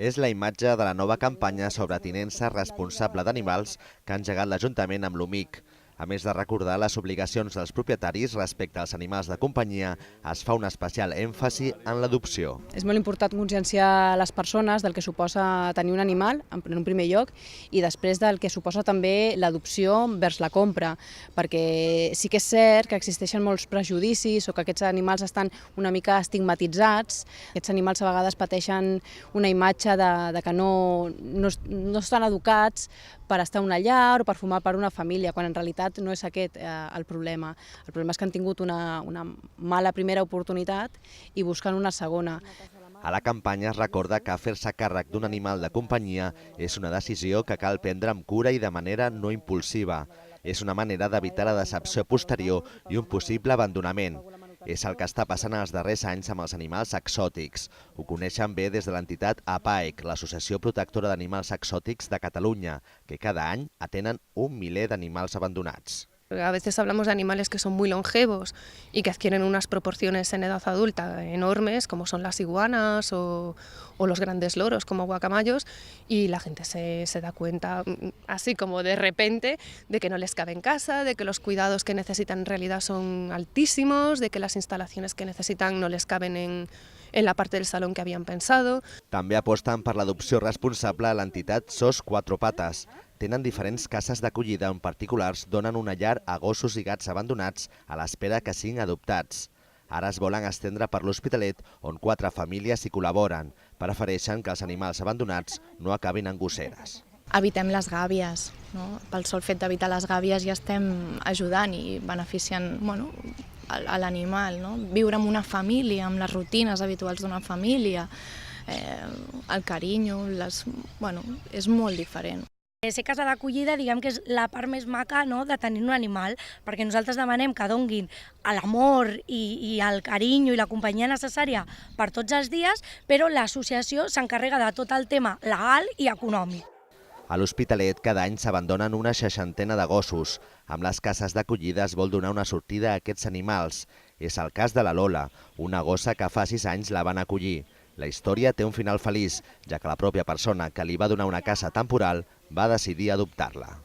És la imatge de la nova campanya sobre tinença responsable d'animals que ha engegat l'Ajuntament amb l'UMIC. A més de recordar les obligacions dels propietaris respecte als animals de companyia, es fa un especial èmfasi en l'adopció. És molt important conscienciar les persones del que suposa tenir un animal, en un primer lloc, i després del que suposa també l'adopció vers la compra, perquè sí que és cert que existeixen molts prejudicis o que aquests animals estan una mica estigmatitzats. Aquests animals a vegades pateixen una imatge de que no estan educats per estar a una llar o per formar part d'una família, quan en realitat no és aquest el problema. El problema és que han tingut una mala primera oportunitat i busquen una segona. A la campanya es recorda que fer-se càrrec d'un animal de companyia és una decisió que cal prendre amb cura i de manera no impulsiva. És una manera d'evitar la decepció posterior i un possible abandonament. És el que està passant els darrers anys amb els animals exòtics. Ho coneixen bé des de l'entitat APAEC, l'Associació Protectora d'Animals Exòtics de Catalunya, que cada any atenen 1 miler d'animals abandonats. A veces hablamos de animales que son muy longevos y que adquieren unas proporciones en edad adulta enormes, como son las iguanas o los grandes loros como guacamayos, y la gente se da cuenta así como de repente de que no les cabe en casa, de que los cuidados que necesitan en realidad son altísimos, de que las instalaciones que necesitan no les caben en la parte del salón que habían pensado. També aposten per l'adopció responsable a l'entitat SOS Quatre Pates. Tenen diferents cases d'acollida on particulars donen una llar a gossos i gats abandonats a l'espera que siguin adoptats. Ara es volen estendre per l'Hospitalet, on 4 famílies hi col·laboren. Prefereixen que els animals abandonats no acabin en gosseres. Evitem les gàbies, no? Pel sol fet d'evitar les gàbies ja estem ajudant i beneficiant a l'animal, no? Viure amb una família, amb les rutines habituals d'una família, el carinyo, és molt diferent. Ser casa d'acollida, diguem que és la part més maca, no?, de tenir un animal, perquè nosaltres demanem que donguin l'amor i el carinyo i la companyia necessària per tots els dies, però l'associació s'encarrega de tot el tema legal i econòmic. A l'Hospitalet cada any s'abandonen una 60ena de gossos. Amb les cases d'acollida es vol donar una sortida a aquests animals. És el cas de la Lola, una gossa que fa 6 anys la van acollir. La història té un final feliç, ja que la pròpia persona que li va donar una casa temporal va decidir adoptar-la.